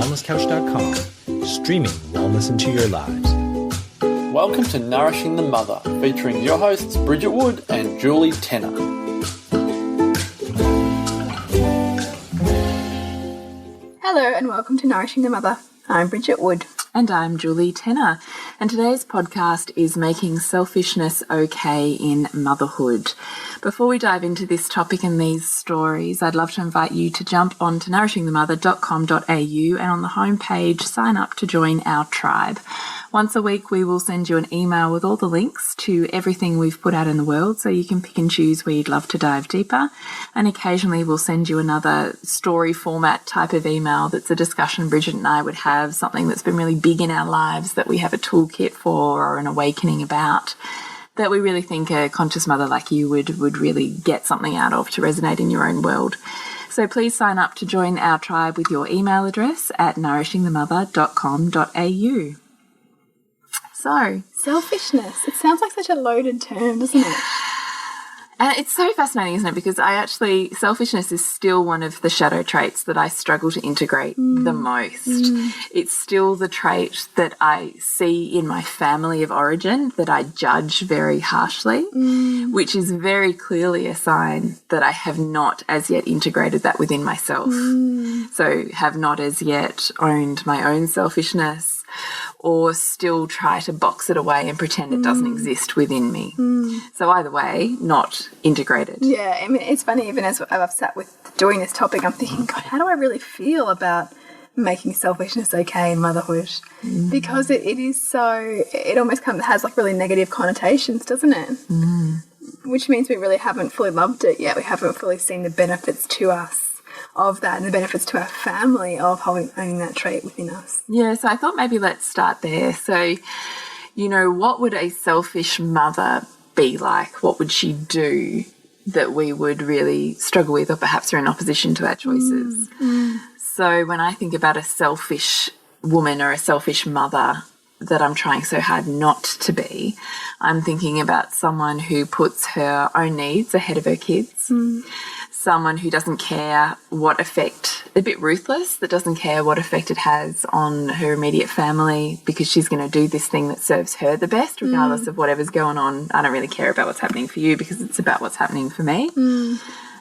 wellnesscouch.com, streaming wellness into your lives. Welcome to Nourishing the Mother, featuring your hosts Bridget Wood and Julie Tenner. Hello and welcome to Nourishing the Mother. I'm Bridget Wood. And I'm Julie Tenner. And today's podcast is Making Selfishness Okay in Motherhood. Before we dive into this topic and these stories, I'd love to invite you to jump on to nourishingthemother.com.au and on the homepage, sign up to join our tribe. Once a week, we will send you an email with all the links to everything we've put out in the world so you can pick and choose where you'd love to dive deeper. And occasionally we'll send you another story format type of email that's a discussion Bridget and I would have, something that's been really big in our lives that we have a toolkit for or an awakening about, that we really think a conscious mother like you would really get something out of to resonate in your own world. So please sign up to join our tribe with your email address at nourishingthemother.com.au. So, selfishness. It sounds like such a loaded term, doesn't it? And it's so fascinating, isn't it? Because selfishness is still one of the shadow traits that I struggle to integrate the most. It's still the trait that I see in my family of origin that I judge very harshly, which is very clearly a sign that I have not as yet integrated that within myself. So have not as yet owned my own selfishness, or still try to box it away and pretend it doesn't exist within me. So either way, not integrated. Yeah, I mean, it's funny, even as I've sat with doing this topic, I'm thinking, God, how do I really feel about making selfishness okay in motherhood? Because it is so, it almost has like really negative connotations, doesn't it? Which means we really haven't fully loved it yet. We haven't fully seen the benefits to us of that and the benefits to our family of owning that trait within us. Yeah, so I thought maybe let's start there. So, what would a selfish mother be like? What would she do that we would really struggle with, or perhaps are in opposition to our choices? So when I think about a selfish woman or a selfish mother that I'm trying so hard not to be, I'm thinking about someone who puts her own needs ahead of her kids. Someone who doesn't care what effect, a bit ruthless, that doesn't care what effect it has on her immediate family because she's going to do this thing that serves her the best, regardless of whatever's going on. I don't really care about what's happening for you because it's about what's happening for me.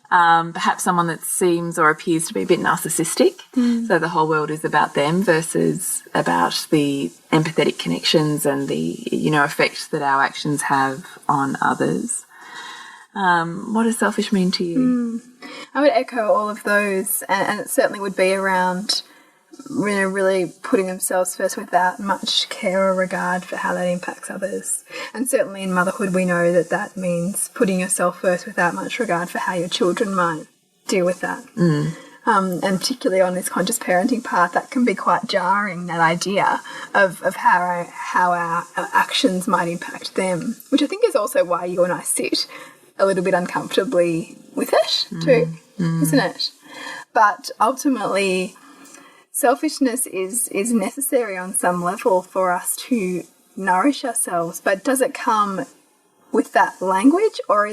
Perhaps someone that seems or appears to be a bit narcissistic. So the whole world is about them versus about the empathetic connections and the, effect that our actions have on others. What does selfish mean to you? I would echo all of those, and it certainly would be around really putting themselves first without much care or regard for how that impacts others. And certainly in motherhood we know that means putting yourself first without much regard for how your children might deal with that. And particularly on this conscious parenting path, that can be quite jarring, that idea of how our actions might impact them, which I think is also why you and I sit a little bit uncomfortably with it too, isn't it? But ultimately, selfishness is necessary on some level for us to nourish ourselves. But does it come with that language, or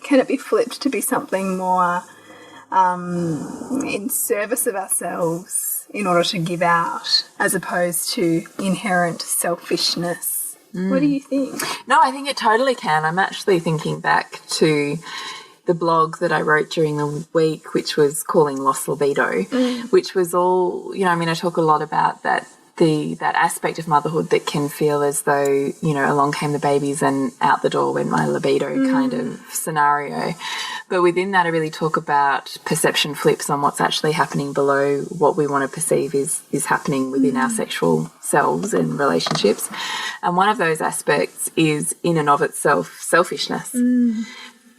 can it be flipped to be something more in service of ourselves in order to give out, as opposed to inherent selfishness? What do you think? No, I think it totally can. I'm actually thinking back to the blog that I wrote during the week, which was Calling Lost Libido, which was all, I talk a lot about that aspect of motherhood that can feel as though, along came the babies and out the door went my libido kind of scenario. But within that, I really talk about perception flips on what's actually happening below what we want to perceive is happening within our sexual selves and relationships. And one of those aspects is in and of itself selfishness,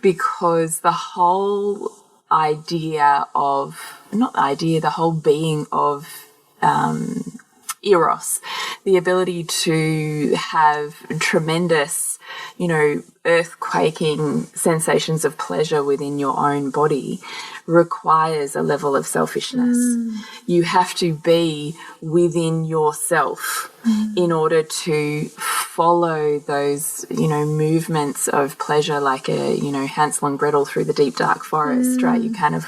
because the whole the whole being of eros, the ability to have tremendous, earth-quaking sensations of pleasure within your own body requires a level of selfishness. You have to be within yourself in order to follow those, movements of pleasure like a, Hansel and Gretel through the deep dark forest, right? You kind of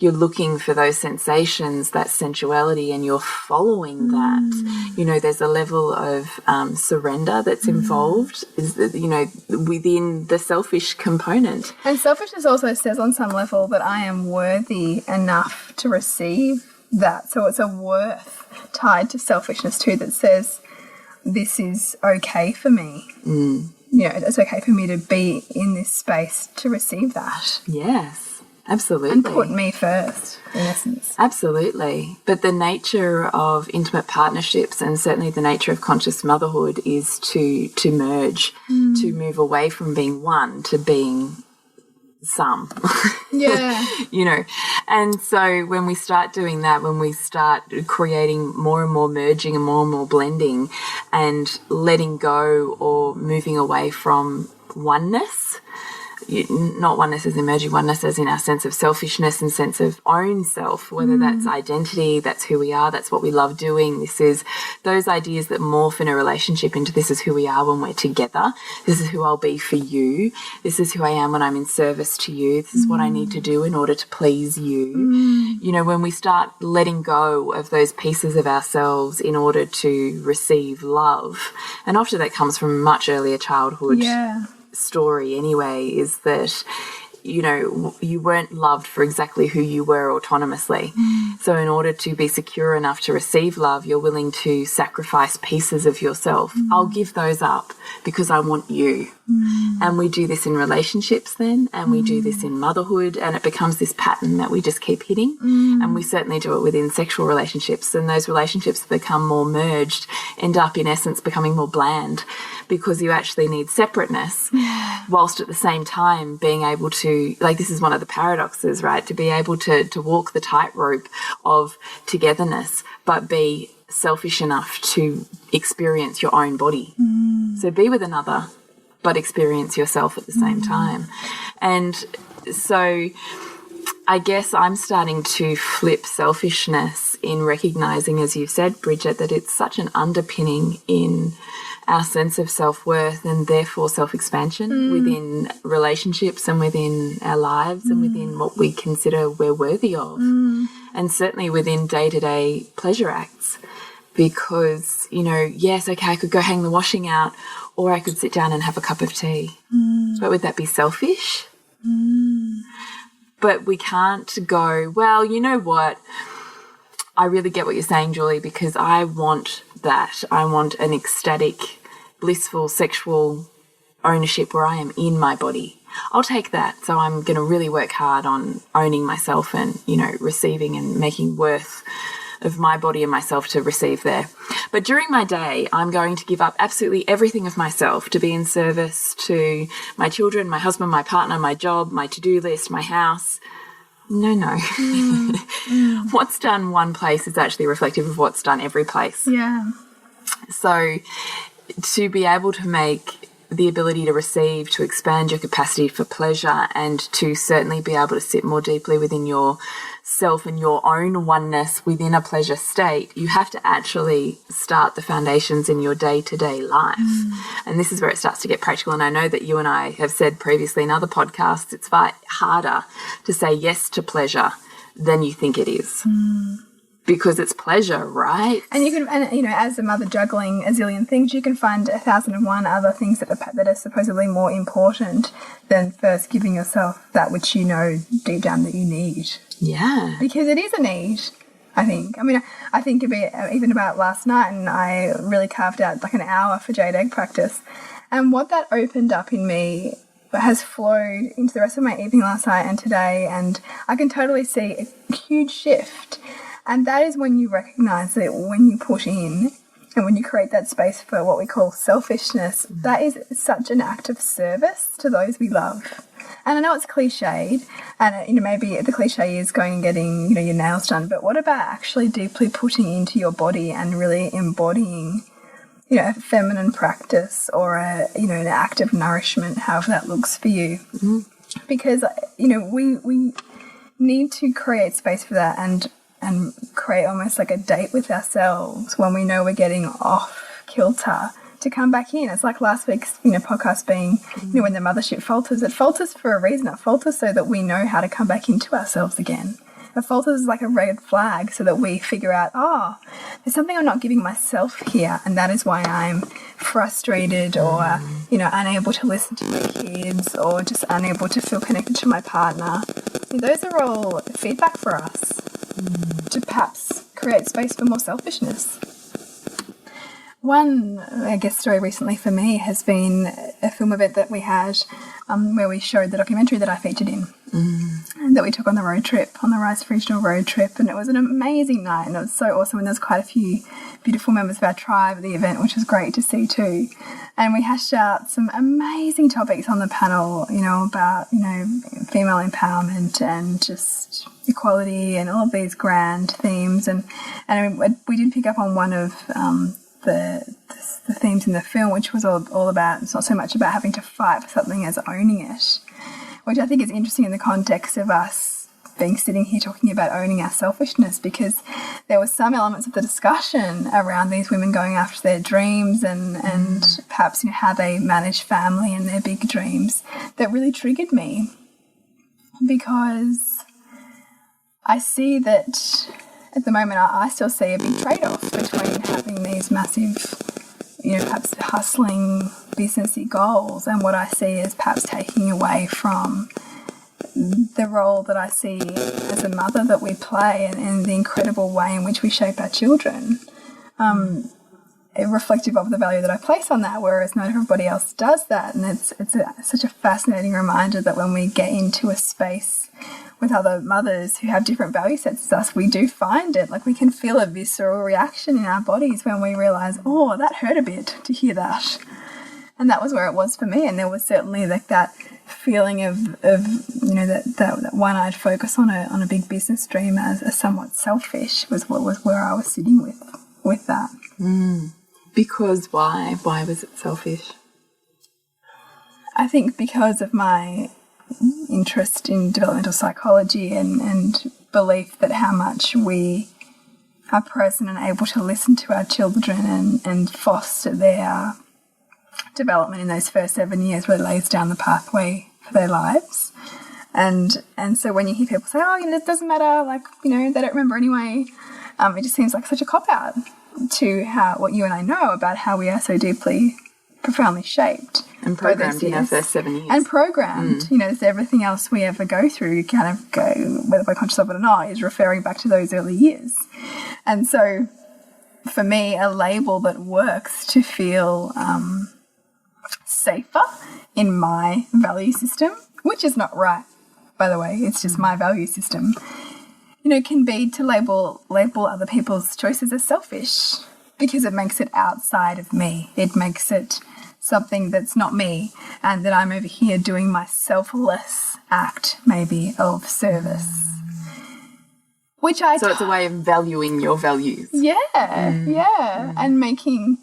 you're looking for those sensations, that sensuality, and you're following that. You know, there's a level of surrender that's involved, is that, you know, within the selfish component. And selfishness also says on some level that I am worthy enough to receive that. So it's a worth tied to selfishness too, that says this is okay for me. You know, it's okay for me to be in this space to receive that. Yes, absolutely. And put me first, in essence. Absolutely. But the nature of intimate partnerships, and certainly the nature of conscious motherhood, is to merge, to move away from being one to being some. Yeah. You know, and so when we start doing that, when we start creating more and more merging and more blending and letting go or moving away from oneness, not oneness as emerging, oneness as in our sense of selfishness and sense of own self, whether that's identity, that's who we are, that's what we love doing. This is those ideas that morph in a relationship into this is who we are when we're together. This is who I'll be for you. This is who I am when I'm in service to you. This is what I need to do in order to please you. You know, when we start letting go of those pieces of ourselves in order to receive love, and often that comes from much earlier childhood. Yeah. Story anyway, is that, you know, you weren't loved for exactly who you were autonomously. So in order to be secure enough to receive love, you're willing to sacrifice pieces of yourself. I'll give those up because I want you. And we do this in relationships then, and we do this in motherhood, and it becomes this pattern that we just keep hitting. And we certainly do it within sexual relationships, and those relationships that become more merged end up in essence becoming more bland, because you actually need separateness whilst at the same time being able to, like, this is one of the paradoxes, right, to be able to walk the tightrope of togetherness but be selfish enough to experience your own body. So be with another but experience yourself at the same time. And so I guess I'm starting to flip selfishness in recognizing, as you said, Bridget, that it's such an underpinning in our sense of self-worth and therefore self-expansion within relationships and within our lives and within what we consider we're worthy of. And certainly within day-to-day pleasure acts. Because, you know, yes, okay, I could go hang the washing out, or I could sit down and have a cup of tea. But would that be selfish? But we can't go, well, you know what? I really get what you're saying, Julie, because I want that. I want an ecstatic, blissful, sexual ownership where I am in my body. I'll take that. So I'm going to really work hard on owning myself and, you know, receiving and making worth of my body and myself to receive there. But during my day, I'm going to give up absolutely everything of myself to be in service to my children, my husband, my partner, my job, my to-do list, my house. No. What's done one place is actually reflective of what's done every place. Yeah. So to be able to make the ability to receive, to expand your capacity for pleasure, and to certainly be able to sit more deeply within yourself and your own oneness within a pleasure state, you have to actually start the foundations in your day-to-day life. And this is where it starts to get practical. And I know that you and I have said previously in other podcasts, it's far harder to say yes to pleasure than you think it is. Because it's pleasure, right? And you can, and you know, as a mother juggling a zillion things, you can find 1,001 other things that are supposedly more important than first giving yourself that which you know deep down that you need. Yeah. Because it is a need, I think. I mean, I think even about last night, and I really carved out like an hour for jade egg practice. And what that opened up in me has flowed into the rest of my evening last night and today, and I can totally see a huge shift. And that is when you recognize that when you put in and when you create that space for what we call selfishness, that is such an act of service to those we love. And I know it's cliched, and you know, maybe the cliche is going and getting, you know, your nails done, but what about actually deeply putting into your body and really embodying, you know, a feminine practice or a, you know, an act of nourishment, however that looks for you. Because, you know, we need to create space for that and create almost like a date with ourselves when we know we're getting off kilter to come back in. It's like last week's, you know, podcast being, you know, when the mothership falters. It falters for a reason. It falters so that we know how to come back into ourselves again. it falters as like a red flag, so that we figure out, oh, there's something I'm not giving myself here, and that is why I'm frustrated or, you know, unable to listen to my kids, or just unable to feel connected to my partner. Those are all feedback for us to perhaps create space for more selfishness. One, I guess, story recently for me has been a film event that we had where we showed the documentary that I featured in, that we took on the road trip, on the Rice Regional road trip, and it was an amazing night, and it was so awesome, and there's quite a few beautiful members of our tribe at the event, which was great to see too. And we hashed out some amazing topics on the panel, you know, about, you know, female empowerment and just equality and all of these grand themes, and we did pick up on one of the themes in the film, which was all about, it's not so much about having to fight for something as owning it, which I think is interesting in the context of us being sitting here talking about owning our selfishness, because there were some elements of the discussion around these women going after their dreams and perhaps, you know, how they manage family and their big dreams that really triggered me, because I see that at the moment I still see a big trade-off between having these massive, you know, perhaps hustling businessy goals, and what I see as perhaps taking away from the role that I see as a mother that we play, and the incredible way in which we shape our children, reflective of the value that I place on that, whereas not everybody else does that. And it's such a fascinating reminder that when we get into a space with other mothers who have different value sets as us, we do find it, like we can feel a visceral reaction in our bodies when we realise, oh, that hurt a bit to hear that. And that was where it was for me. And there was certainly like that feeling of you know, that one-eyed focus on a big business dream as somewhat selfish was where I was sitting with that. Because why? Why was it selfish? I think because of my interest in developmental psychology and belief that how much we are present and able to listen to our children and foster their development in those first 7 years really lays down the pathway for their lives. And so when you hear people say, oh, you know, it doesn't matter, like, you know, they don't remember anyway, it just seems like such a cop-out to what you and I know about how we are so deeply, profoundly shaped. And programmed in our first 7 years. And programmed. You know, it's everything else we ever go through, you kind of go, whether we're conscious of it or not, is referring back to those early years. And so for me, a label that works to feel safer in my value system, which is not right, by the way, it's just my value system, you know, can be to label other people's choices as selfish, because it makes it outside of me. It makes it something that's not me, and that I'm over here doing my selfless act, maybe, of service. So it's a way of valuing your values. Yeah, and making,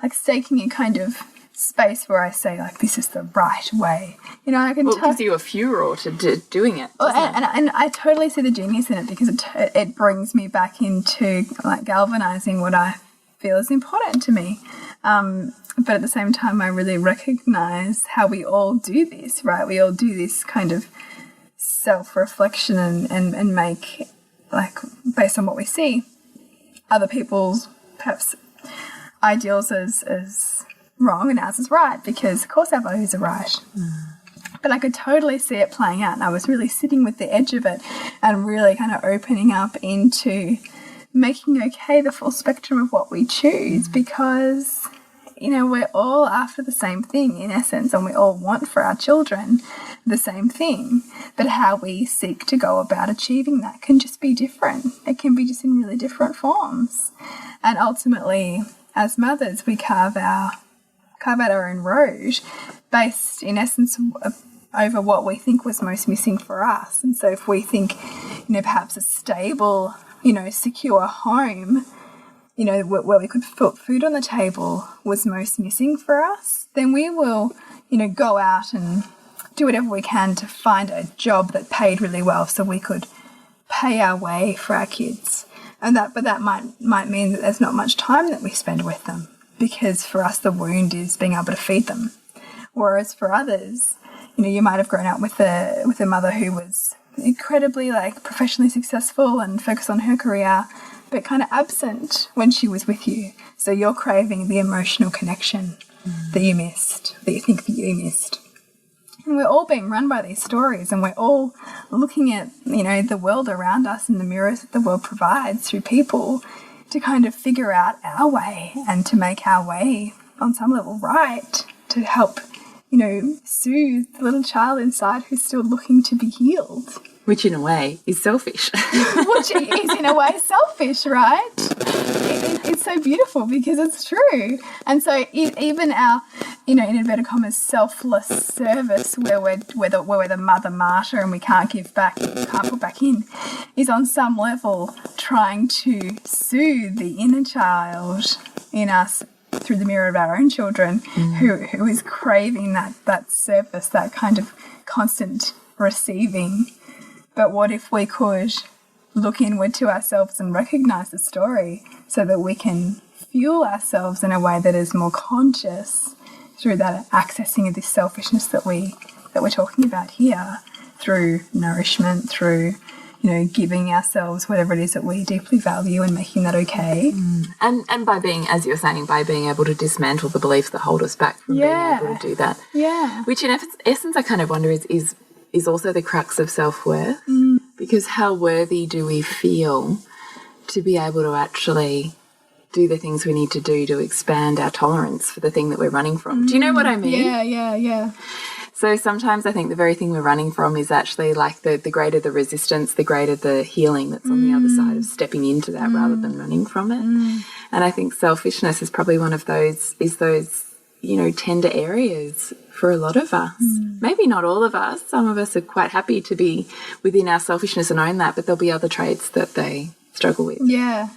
like, staking a kind of space where I say, like, this is the right way. You know, I can. Well, it gives you a furor to doing it. Well, and I totally see the genius in it, because it brings me back into, like, galvanizing what I feel is important to me. But at the same time, I really recognize how we all do this, right? We all do this kind of self-reflection and make, like, based on what we see, other people's perhaps ideals as wrong and ours is right, because of course our values are right. But I could totally see it playing out, and I was really sitting with the edge of it and really kind of opening up into making okay the full spectrum of what we choose, because, you know, we're all after the same thing in essence, and we all want for our children the same thing, but how we seek to go about achieving that can just be different. It can be just in really different forms. And ultimately, as mothers, we carve out our own road based, in essence, over what we think was most missing for us. And so if we think, you know, perhaps a stable, you know, secure home, you know, where we could put food on the table was most missing for us, then we will, you know, go out and do whatever we can to find a job that paid really well so we could pay our way for our kids. But that might mean that there's not much time that we spend with them, because for us the wound is being able to feed them. Whereas for others, you know, you might have grown up with a mother who was incredibly like professionally successful and focused on her career, but kind of absent when she was with you. So you're craving the emotional connection that you missed, that you think that you missed. And we're all being run by these stories, and we're all looking at, you know, the world around us and the mirrors that the world provides through people to kind of figure out our way and to make our way on some level right, to help, you know, soothe the little child inside who's still looking to be healed. Which in a way is selfish. Which is in a way selfish, right? It's so beautiful because it's true. And so even our, you know, in inverted commas, selfless service where we're the mother martyr and we can't give back, can't put back in, is on some level trying to soothe the inner child in us through the mirror of our own children who is craving that service, that kind of constant receiving. But what if we could look inward to ourselves and recognize the story so that we can fuel ourselves in a way that is more conscious through that accessing of this selfishness that we're talking about here, through nourishment, through, you know, giving ourselves whatever it is that we deeply value and making that okay. And by being, as you're saying, by being able to dismantle the beliefs that hold us back from being able to do that. Yeah. Which in essence I kind of wonder is also the crux of self-worth, because how worthy do we feel to be able to actually do the things we need to do to expand our tolerance for the thing that we're running from? Do you know what I mean? Yeah. So sometimes I think the very thing we're running from is actually like the greater the resistance, the greater the healing that's on the other side of stepping into that rather than running from it. And I think selfishness is probably one of those, you know, tender areas for a lot of us. Maybe not all of us. Some of us are quite happy to be within our selfishness and own that, but there'll be other traits that they struggle with. Yeah.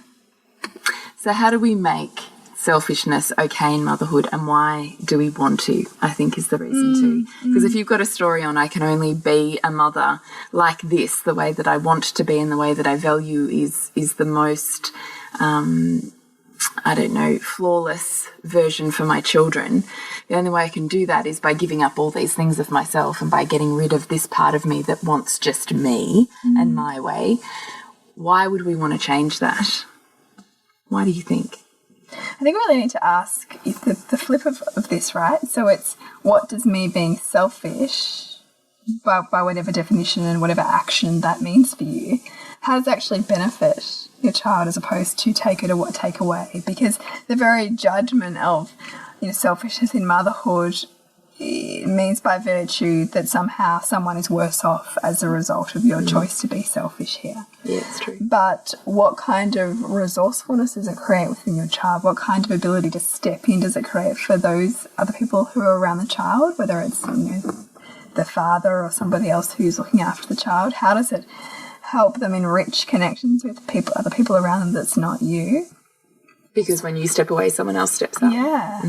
So how do we make selfishness okay in motherhood, and why do we want to, I think is the reason too. Because if you've got a story on I can only be a mother like this, the way that I want to be and the way that I value is the most flawless version for my children. The only way I can do that is by giving up all these things of myself and by getting rid of this part of me that wants just me and my way. Why would we want to change that? Why do you think? I think we really need to ask the flip of this, right? So it's, what does me being selfish, by whatever definition and whatever action that means for you, how does it actually benefit your child as opposed to take it or take away? Because the very judgment of, you know, selfishness in motherhood, it means by virtue that somehow someone is worse off as a result of your choice to be selfish here. Yeah, it's true. But what kind of resourcefulness does it create within your child? What kind of ability to step in does it create for those other people who are around the child, whether it's, you know, the father or somebody else who's looking after the child? How does it help them enrich connections with other people around them that's not you? Because when you step away, someone else steps up. Yeah.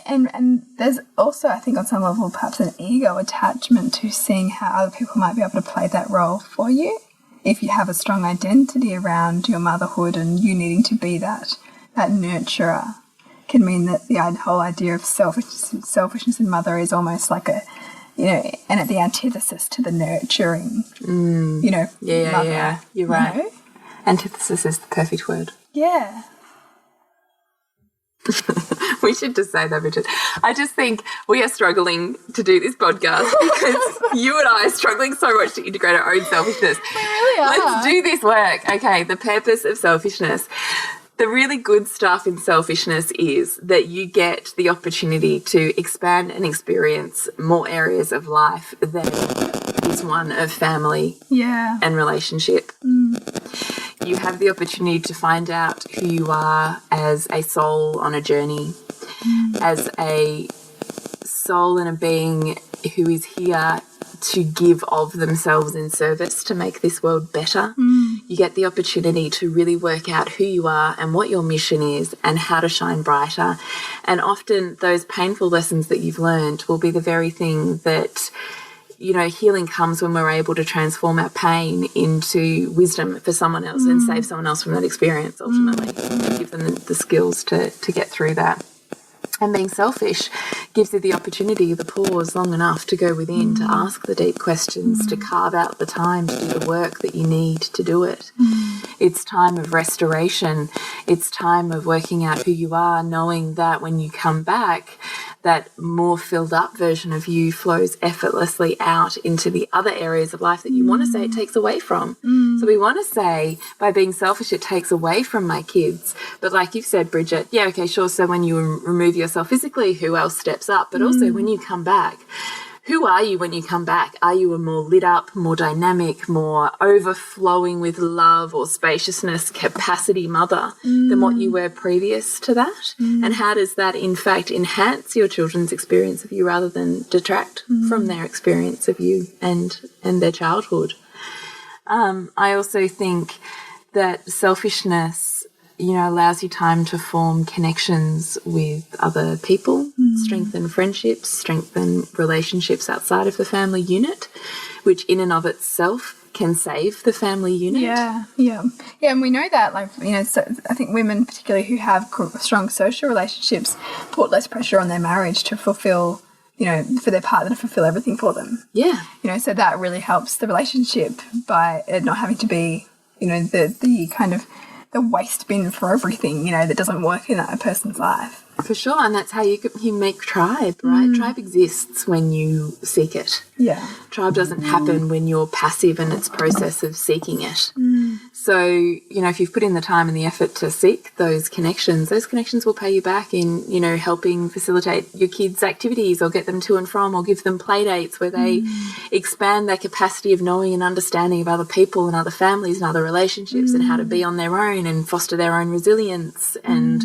And there's also, I think, on some level, perhaps an ego attachment to seeing how other people might be able to play that role for you. If you have a strong identity around your motherhood and you needing to be that nurturer, can mean that the whole idea of selfishness in mother is almost like a, you know, and at the antithesis to the nurturing, you know, mother. Yeah, you're right. You know? Antithesis is the perfect word. Yeah. We should just say that, Bridget. I just think we are struggling to do this podcast because you and I are struggling so much to integrate our own selfishness. We really are. Let's do this work. Okay, the purpose of selfishness. The really good stuff in selfishness is that you get the opportunity to expand and experience more areas of life than this one of family and relationship. You have the opportunity to find out who you are as a soul on a journey, as a soul and a being who is here to give of themselves in service to make this world better. You get the opportunity to really work out who you are and what your mission is and how to shine brighter. And often those painful lessons that you've learned will be the very thing that, you know, healing comes when we're able to transform our pain into wisdom for someone else and save someone else from that experience ultimately, and give them the skills to get through that. And being selfish gives you the opportunity, the pause long enough to go within, to ask the deep questions, to carve out the time to do the work that you need to do it. It's time of restoration. It's time of working out who you are, knowing that when you come back, that more filled up version of you flows effortlessly out into the other areas of life that you want to say it takes away from. So we want to say, by being selfish, it takes away from my kids. But like you've said, Bridget, yeah, okay, sure. So when you remove yourself physically, who else steps up? But also when you come back, who are you when you come back? Are you a more lit up, more dynamic, more overflowing with love or spaciousness, capacity mother than what you were previous to that? And how does that, in fact, enhance your children's experience of you rather than detract from their experience of you and their childhood? I also think that selfishness, allows you time to form connections with other people, strengthen friendships, strengthen relationships outside of the family unit, which in and of itself can save the family unit. Yeah, and we know that, so I think women particularly who have strong social relationships put less pressure on their marriage to fulfill, for their partner to fulfill everything for them. Yeah. So that really helps the relationship by it not having to be, the kind of the waste bin for everything, that doesn't work in a person's life. For sure, and that's how you make tribe, right? Tribe exists when you seek it. Yeah. Tribe doesn't happen when you're passive in its process of seeking it. So, if you've put in the time and the effort to seek those connections will pay you back in, helping facilitate your kids' activities or get them to and from or give them play dates where they expand their capacity of knowing and understanding of other people and other families and other relationships and how to be on their own and foster their own resilience and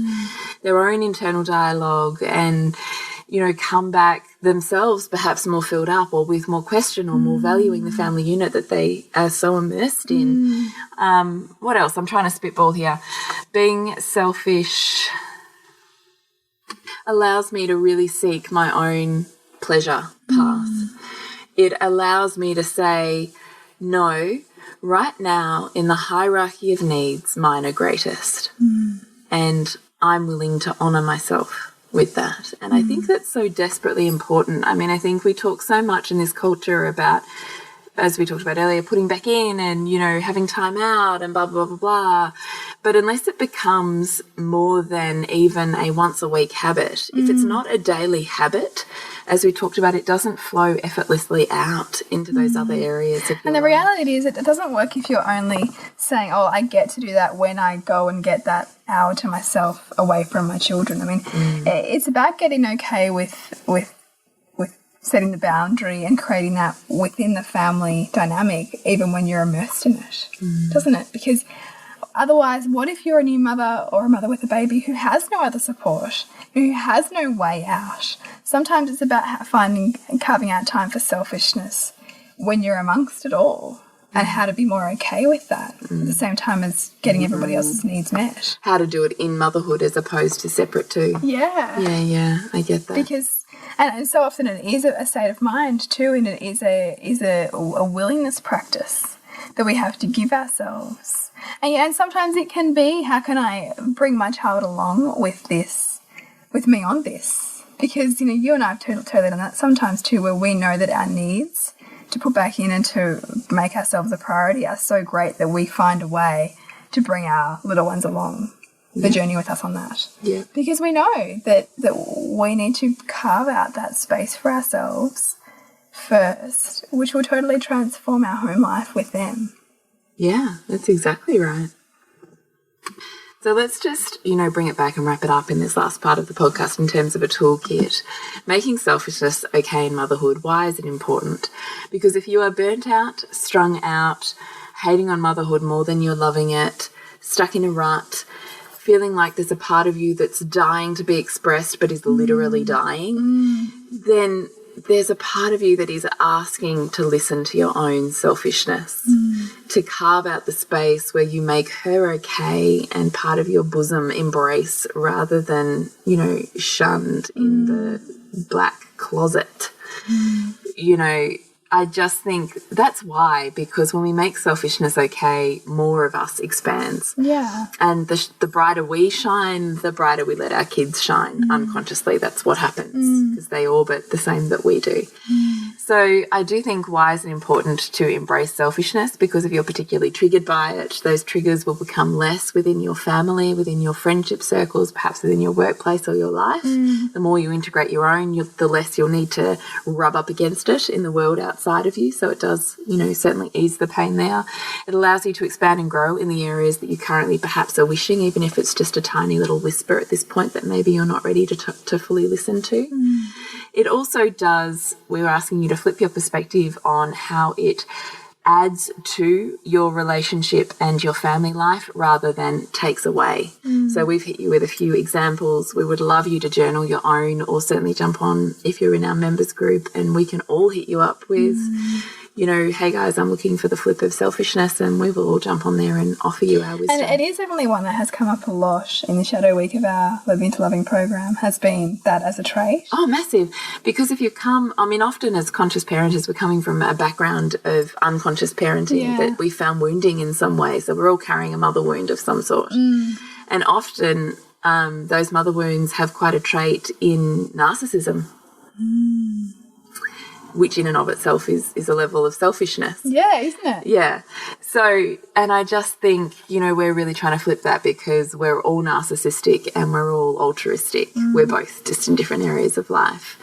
their own internal dialogue and, come back themselves perhaps more filled up or with more question or more valuing the family unit that they are so immersed in. What else? I'm trying to spitball here. Being selfish allows me to really seek my own pleasure path. It allows me to say, no, right now in the hierarchy of needs, mine are greatest. And I'm willing to honour myself with that. And I think that's so desperately important. I mean, I think we talk so much in this culture about, as we talked about earlier, putting back in and, having time out and blah, blah, blah, blah. But unless it becomes more than even a once a week habit, if it's not a daily habit, as we talked about, it doesn't flow effortlessly out into those other areas. And the reality is it doesn't work if you're only saying, oh, I get to do that when I go and get that hour to myself away from my children. I mean, it's about getting okay with setting the boundary and creating that within the family dynamic, even when you're immersed in it, doesn't it? Because otherwise, what if you're a new mother or a mother with a baby who has no other support, who has no way out? Sometimes it's about finding and carving out time for selfishness when you're amongst it all and how to be more okay with that at the same time as getting everybody else's needs met. How to do it in motherhood as opposed to separate too. Yeah, I get that. Because and so often it is a state of mind too, and it is a willingness practice that we have to give ourselves. And sometimes it can be, how can I bring my child along with me on this? Because, you and I have totally done that sometimes too, where we know that our needs to put back in and to make ourselves a priority are so great that we find a way to bring our little ones along the journey with us on that. Yeah. Because we know that we need to carve out that space for ourselves first, which will totally transform our home life with them. Yeah, that's exactly right. So let's just, bring it back and wrap it up in this last part of the podcast in terms of a toolkit. Making selfishness okay in motherhood. Why is it important? Because if you are burnt out, strung out, hating on motherhood more than you're loving it, stuck in a rut, feeling like there's a part of you that's dying to be expressed but is literally dying, then there's a part of you that is asking to listen to your own selfishness, to carve out the space where you make her okay and part of your bosom embrace rather than, shunned in the black closet. I just think that's why, because when we make selfishness okay, more of us expands. Yeah. And the brighter we shine, the brighter we let our kids shine. Unconsciously, that's what happens, because they orbit the same that we do. So I do think why is it important to embrace selfishness, because if you're particularly triggered by it, those triggers will become less within your family, within your friendship circles, perhaps within your workplace or your life. The more you integrate your own, the less you'll need to rub up against it in the world outside of you. So it does, certainly ease the pain there. It allows you to expand and grow in the areas that you currently perhaps are wishing, even if it's just a tiny little whisper at this point that maybe you're not ready to fully listen to. It also does, we're asking you to flip your perspective on how it adds to your relationship and your family life rather than takes away. So we've hit you with a few examples. We would love you to journal your own, or certainly jump on if you're in our members group, and we can all hit you up with, hey guys, I'm looking for the flip of selfishness, and we will all jump on there and offer you our wisdom. And it is definitely one that has come up a lot in the Shadow Week of our Living to Loving program, has been that as a trait. Oh, massive. Because if you often as conscious parenters, we're coming from a background of unconscious parenting that we found wounding in some way. So we're all carrying a mother wound of some sort. And often those mother wounds have quite a trait in narcissism. Which in and of itself is a level of selfishness. Yeah, isn't it? Yeah. So, and I just think, we're really trying to flip that, because we're all narcissistic and we're all altruistic. We're both, just in different areas of life.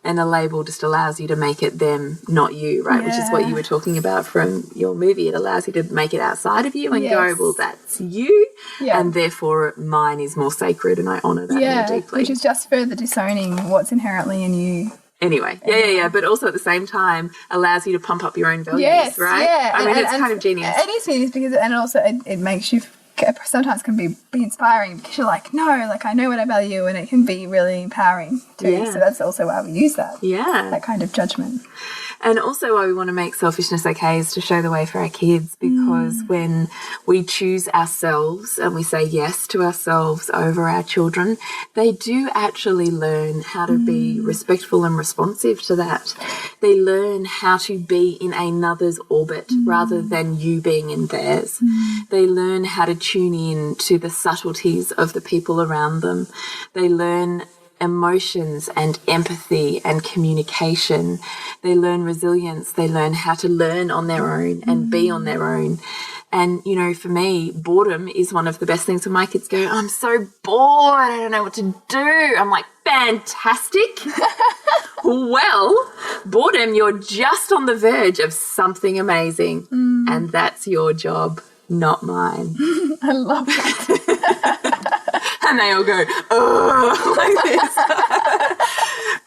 And a label just allows you to make it them, not you, right? Yeah. Which is what you were talking about from your movie. It allows you to make it outside of you and go, well, that's you. Yeah. And therefore mine is more sacred, and I honour that more deeply. Which is just further disowning what's inherently in you. Anyway, yeah. But also at the same time allows you to pump up your own values, right? Yeah. I mean, it's kind of genius. It is genius, because, and also it makes you, sometimes can be inspiring, because you're like, no, like I know what I value, and it can be really empowering too. Yeah. So that's also why we use that. Yeah. That kind of judgment. And also why we want to make selfishness okay is to show the way for our kids, because when we choose ourselves and we say yes to ourselves over our children, they do actually learn how to be respectful and responsive to that. They learn how to be in another's orbit rather than you being in theirs. They learn how to tune in to the subtleties of the people around them. They learn emotions and empathy and communication. They learn resilience. They learn how to learn on their own and be on their own. And, for me, boredom is one of the best things when my kids go, I'm so bored, I don't know what to do. I'm like, fantastic. Well, boredom, you're just on the verge of something amazing. And that's your job, not mine. I love that. And they all go, oh, like this.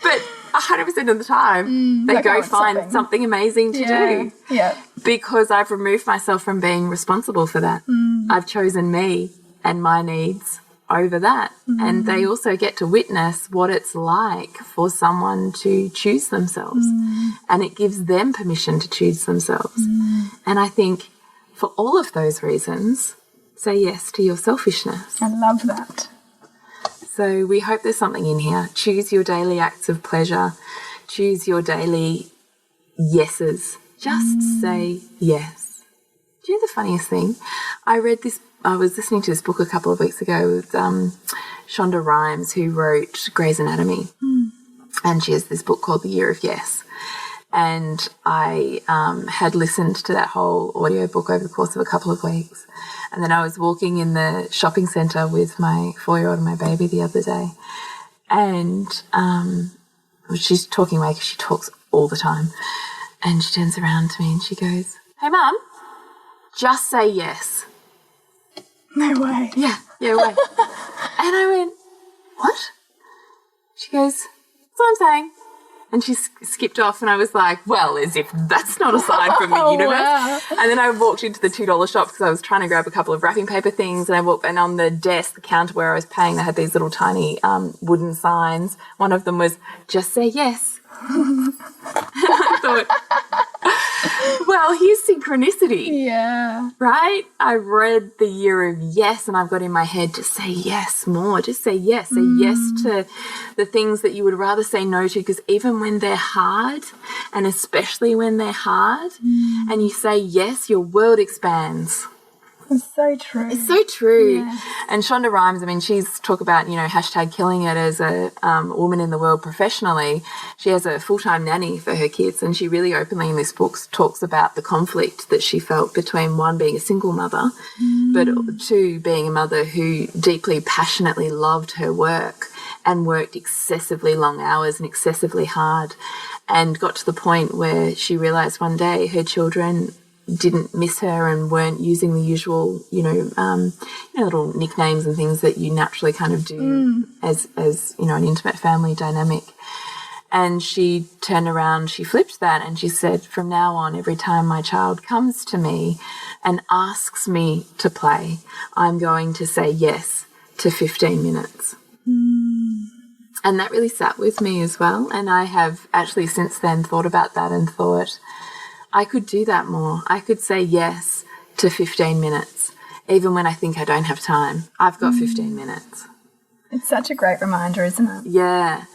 But 100% of the time, they go find something amazing to do. Yeah. Because I've removed myself from being responsible for that. I've chosen me and my needs over that. And they also get to witness what it's like for someone to choose themselves. And it gives them permission to choose themselves. And I think for all of those reasons, say yes to your selfishness. I love that. So we hope there's something in here. Choose your daily acts of pleasure. Choose your daily yeses. Just say yes. Do you know the funniest thing? I was listening to this book a couple of weeks ago with Shonda Rhimes, who wrote Grey's Anatomy. And she has this book called The Year of Yes. And I had listened to that whole audiobook over the course of a couple of weeks. And then I was walking in the shopping centre with my 4-year-old and my baby the other day. And she's talking away, because she talks all the time. And she turns around to me and she goes, hey, Mum, just say yes. No way. Yeah, way. And I went, what? She goes, that's what I'm saying. And she skipped off, and I was like, well, as if that's not a sign from the universe. Wow. And then I walked into the $2 shop, because I was trying to grab a couple of wrapping paper things, and and on the desk, the counter where I was paying, they had these little tiny wooden signs. One of them was, just say yes. I thought, Well, here's synchronicity. Yeah. Right? I read the year of yes, and I've got in my head, just say yes more. Just say yes. Say yes to the things that you would rather say no to, because even when they're hard, and especially when they're hard, and you say yes, your world expands. It's so true. It's so true. Yeah. And Shonda Rhimes, I mean, she's talk about, hashtag killing it as a woman in the world professionally. She has a full-time nanny for her kids, and she really openly in this book talks about the conflict that she felt between, one, being a single mother, but two, being a mother who deeply, passionately loved her work and worked excessively long hours and excessively hard, and got to the point where she realised one day her children didn't miss her and weren't using the usual, little nicknames and things that you naturally kind of do as an intimate family dynamic. And she turned around, she flipped that, and she said, from now on, every time my child comes to me and asks me to play, I'm going to say yes to 15 minutes. And that really sat with me as well. And I have actually since then thought about that and thought, I could do that more. I could say yes to 15 minutes, even when I think I don't have time. I've got 15 minutes. It's such a great reminder, isn't it? Yeah.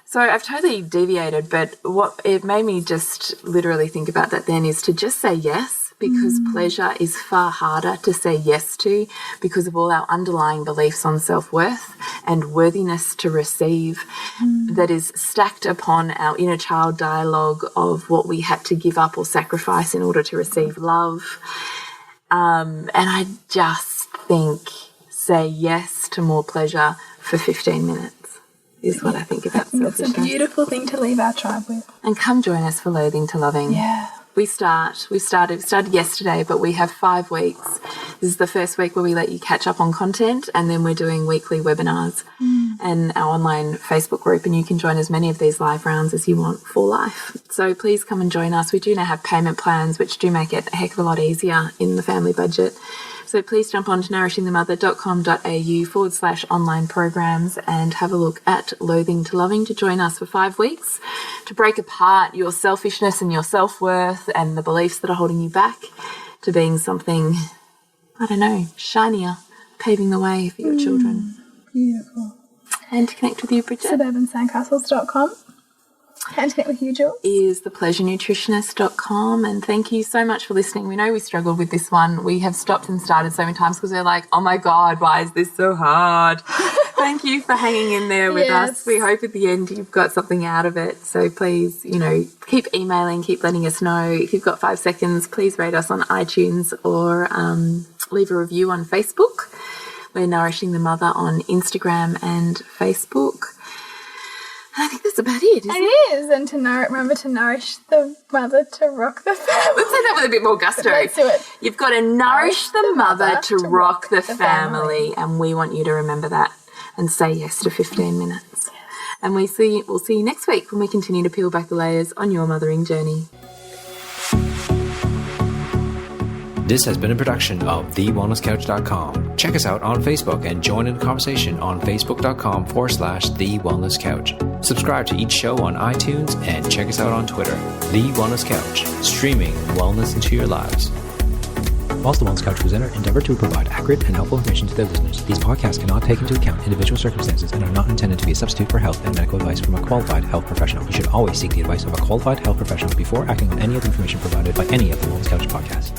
So I've totally deviated, but what it made me just literally think about that then is to just say yes, because pleasure is far harder to say yes to because of all our underlying beliefs on self-worth and worthiness to receive that is stacked upon our inner child dialogue of what we had to give up or sacrifice in order to receive love. And I just think say yes to more pleasure for 15 minutes is what I think about selfishness. It's a beautiful thing to leave our tribe with. And come join us for Loathing to Loving. Yeah. We started yesterday, but we have 5 weeks. This is the first week where we let you catch up on content, and then we're doing weekly webinars and our online Facebook group, and you can join as many of these live rounds as you want for life. So please come and join us. We do now have payment plans, which do make it a heck of a lot easier in the family budget. So please jump on to nourishingthemother.com.au/online programs and have a look at Loathing to Loving to join us for 5 weeks to break apart your selfishness and your self-worth and the beliefs that are holding you back to being something, I don't know, shinier, paving the way for your children. Beautiful. And to connect with you, Bridget, suburbansandcastles.com. And to connect with you, Jules, is thepleasurenutritionist.com. And thank you so much for listening. We know we struggled with this one. We have stopped and started so many times because we're like, oh my God, why is this so hard? Thank you for hanging in there with us. We hope at the end you've got something out of it. So please, keep emailing, keep letting us know. If you've got 5 seconds, please rate us on iTunes or leave a review on Facebook. We're Nourishing the Mother on Instagram and Facebook. I think that's about it, isn't it? It is. And remember to nourish the mother to rock the family. Let's say that with a bit more gusto. Let's do it. You've got to nourish the mother to rock the family. And we want you to remember that and say yes to 15 minutes. And we'll see you next week when we continue to peel back the layers on your mothering journey. This has been a production of TheWellnessCouch.com. Check us out on Facebook and join in the conversation on Facebook.com/TheWellnessCouch. Subscribe to each show on iTunes and check us out on Twitter. The Wellness Couch, streaming wellness into your lives. Whilst the Wellness Couch presenter endeavor to provide accurate and helpful information to their listeners, these podcasts cannot take into account individual circumstances and are not intended to be a substitute for health and medical advice from a qualified health professional. You should always seek the advice of a qualified health professional before acting on any of the information provided by any of the Wellness Couch podcasts.